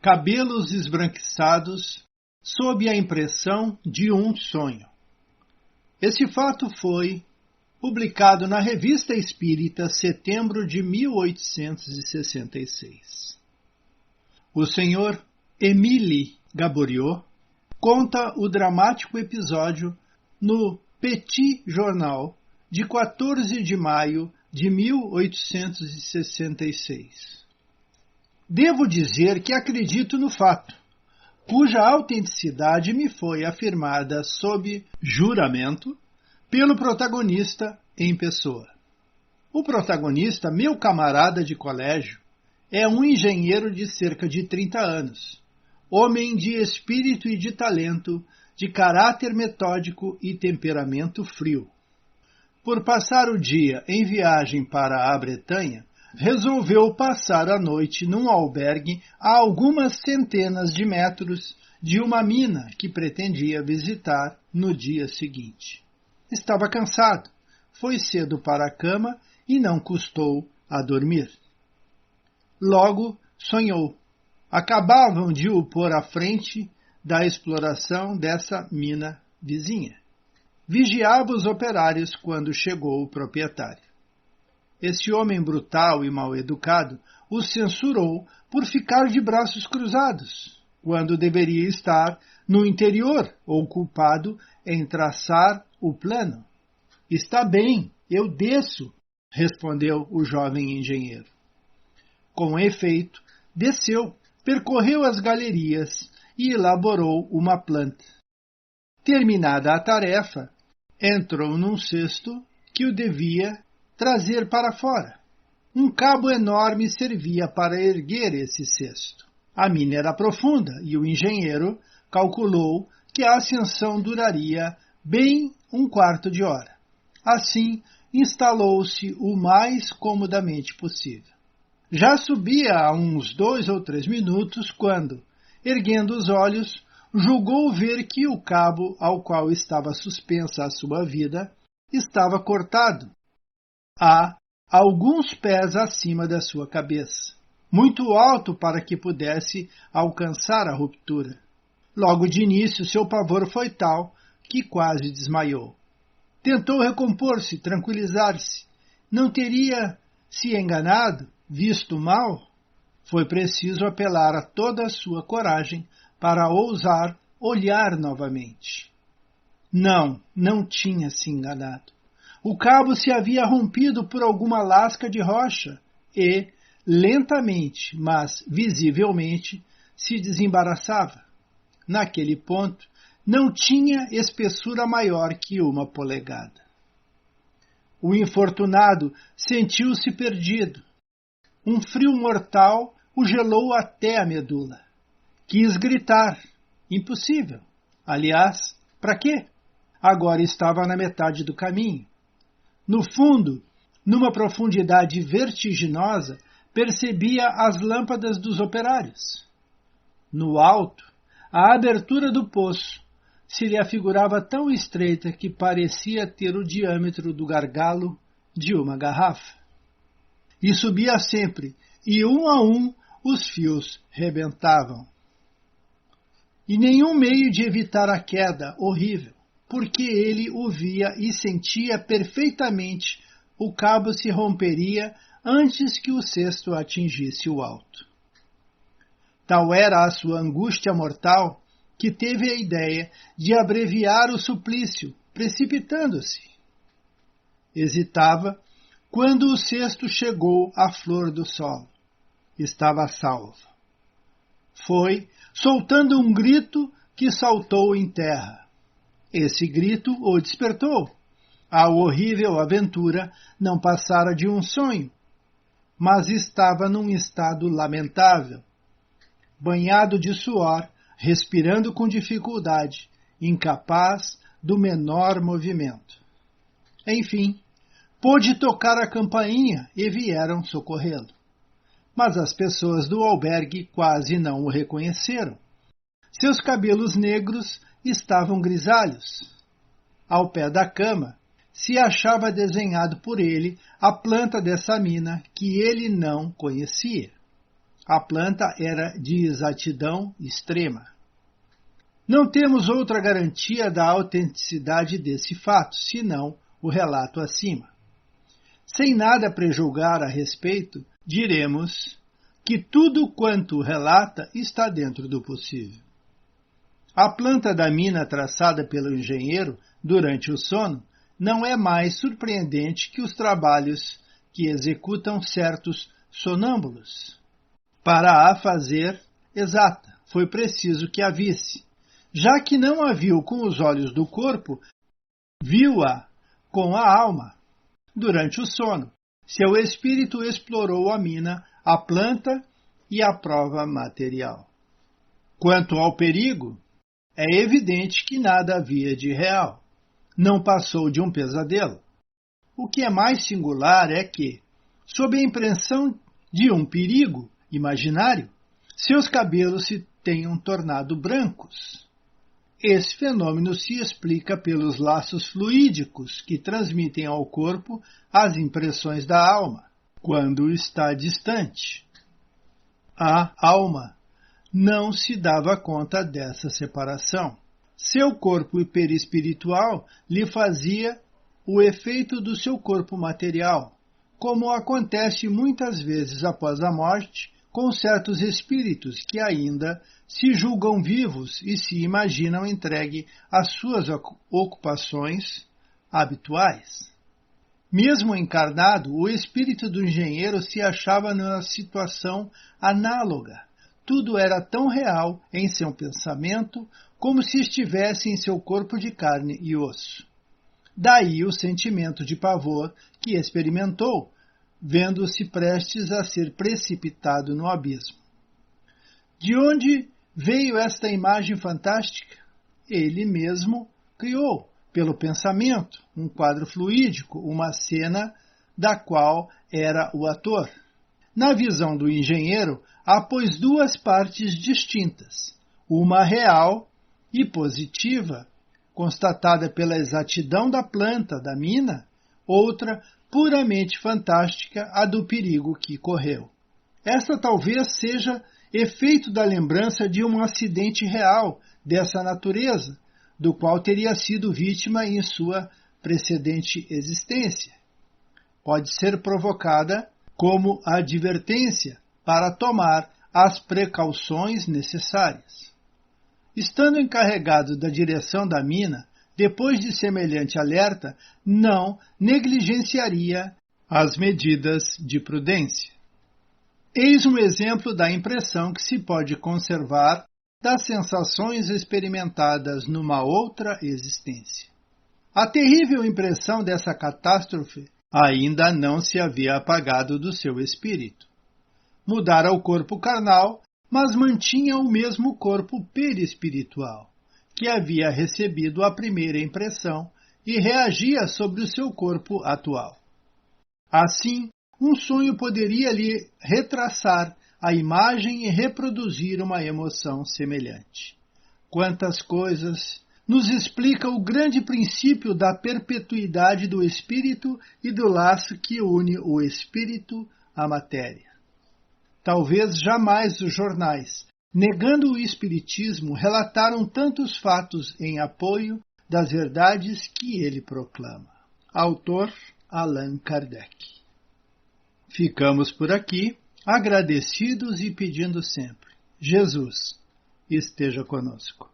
cabelos esbranquiçados, sob a impressão de um sonho. Esse fato foi publicado na Revista Espírita, setembro de 1866. O senhor Émile Gaboriau conta o dramático episódio no Petit Journal de 14 de maio de 1866. Devo dizer que acredito no fato, cuja autenticidade me foi afirmada sob juramento pelo protagonista em pessoa. O protagonista, meu camarada de colégio, é um engenheiro de cerca de 30 anos, homem de espírito e de talento, de caráter metódico e temperamento frio. Por passar o dia em viagem para a Bretanha, resolveu passar a noite num albergue a algumas centenas de metros de uma mina que pretendia visitar no dia seguinte. Estava cansado, foi cedo para a cama e não custou a dormir. Logo sonhou. Acabavam de o pôr à frente da exploração dessa mina vizinha. Vigiava os operários quando chegou o proprietário. Esse homem brutal e mal educado o censurou por ficar de braços cruzados, quando deveria estar no interior, ocupado em traçar o plano. Está bem, eu desço, respondeu o jovem engenheiro. Com efeito, desceu, percorreu as galerias e elaborou uma planta. Terminada a tarefa, entrou num cesto que o devia trazer para fora. Um cabo enorme servia para erguer esse cesto. A mina era profunda e o engenheiro calculou que a ascensão duraria bem um quarto de hora. Assim, instalou-se o mais comodamente possível. Já subia há uns 2 ou 3 minutos quando, erguendo os olhos, julgou ver que o cabo ao qual estava suspensa a sua vida estava cortado a alguns pés acima da sua cabeça, muito alto para que pudesse alcançar a ruptura. Logo de início, seu pavor foi tal que quase desmaiou. Tentou recompor-se, tranquilizar-se. Não teria se enganado, visto mal? Foi preciso apelar a toda a sua coragem para ousar olhar novamente. Não tinha se enganado. O cabo se havia rompido por alguma lasca de rocha e, lentamente, mas visivelmente, se desembaraçava. Naquele ponto, não tinha espessura maior que 1 polegada. O infortunado sentiu-se perdido. Um frio mortal o gelou até a medula. Quis gritar. Impossível. Aliás, para quê? Agora estava na metade do caminho. No fundo, numa profundidade vertiginosa, percebia as lâmpadas dos operários. No alto, a abertura do poço se lhe afigurava tão estreita que parecia ter o diâmetro do gargalo de uma garrafa. E subia sempre, e um a um os fios rebentavam. E nenhum meio de evitar a queda horrível, porque ele o via e sentia perfeitamente o cabo se romperia antes que o cesto atingisse o alto. Tal era a sua angústia mortal que teve a ideia de abreviar o suplício, precipitando-se. Hesitava quando o cesto chegou à flor do solo. Estava salvo. Foi, soltando um grito, que saltou em terra. Esse grito o despertou. A horrível aventura não passara de um sonho, mas estava num estado lamentável. Banhado de suor, respirando com dificuldade, incapaz do menor movimento. Enfim, pôde tocar a campainha e vieram socorrê-lo. Mas as pessoas do albergue quase não o reconheceram. Seus cabelos negros estavam grisalhos. Ao pé da cama se achava desenhado por ele a planta dessa mina que ele não conhecia. A planta era de exatidão extrema. Não temos outra garantia da autenticidade desse fato, senão o relato acima. Sem nada prejulgar a respeito, diremos que tudo quanto relata está dentro do possível. A planta da mina traçada pelo engenheiro durante o sono não é mais surpreendente que os trabalhos que executam certos sonâmbulos. Para a fazer exata, foi preciso que a visse. Já que não a viu com os olhos do corpo, viu-a com a alma. Durante o sono, seu espírito explorou a mina, a planta e a prova material. Quanto ao perigo, é evidente que nada havia de real. Não passou de um pesadelo. O que é mais singular é que, sob a impressão de um perigo imaginário, seus cabelos se tenham tornado brancos. Esse fenômeno se explica pelos laços fluídicos que transmitem ao corpo as impressões da alma, quando está distante. A alma não se dava conta dessa separação. Seu corpo perispiritual lhe fazia o efeito do seu corpo material, como acontece muitas vezes após a morte com certos espíritos que ainda se julgam vivos e se imaginam entregue às suas ocupações habituais. Mesmo encarnado, o espírito do engenheiro se achava numa situação análoga. Tudo era tão real em seu pensamento como se estivesse em seu corpo de carne e osso. Daí o sentimento de pavor que experimentou, vendo-se prestes a ser precipitado no abismo. De onde veio esta imagem fantástica? Ele mesmo criou, pelo pensamento, um quadro fluídico, uma cena da qual era o ator. Na visão do engenheiro, há, pois, duas partes distintas, uma real e positiva, constatada pela exatidão da planta da mina, outra puramente fantástica, a do perigo que correu. Esta talvez seja efeito da lembrança de um acidente real dessa natureza, do qual teria sido vítima em sua precedente existência. Pode ser provocada como advertência para tomar as precauções necessárias. Estando encarregado da direção da mina, depois de semelhante alerta, não negligenciaria as medidas de prudência. Eis um exemplo da impressão que se pode conservar das sensações experimentadas numa outra existência. A terrível impressão dessa catástrofe ainda não se havia apagado do seu espírito. Mudara o corpo carnal, mas mantinha o mesmo corpo perispiritual, que havia recebido a primeira impressão e reagia sobre o seu corpo atual. Assim, um sonho poderia lhe retraçar a imagem e reproduzir uma emoção semelhante. Quantas coisas nos explica o grande princípio da perpetuidade do espírito e do laço que une o espírito à matéria. Talvez jamais os jornais, negando o espiritismo, relataram tantos fatos em apoio das verdades que ele proclama. Autor Allan Kardec. Ficamos por aqui, agradecidos e pedindo sempre: Jesus esteja conosco.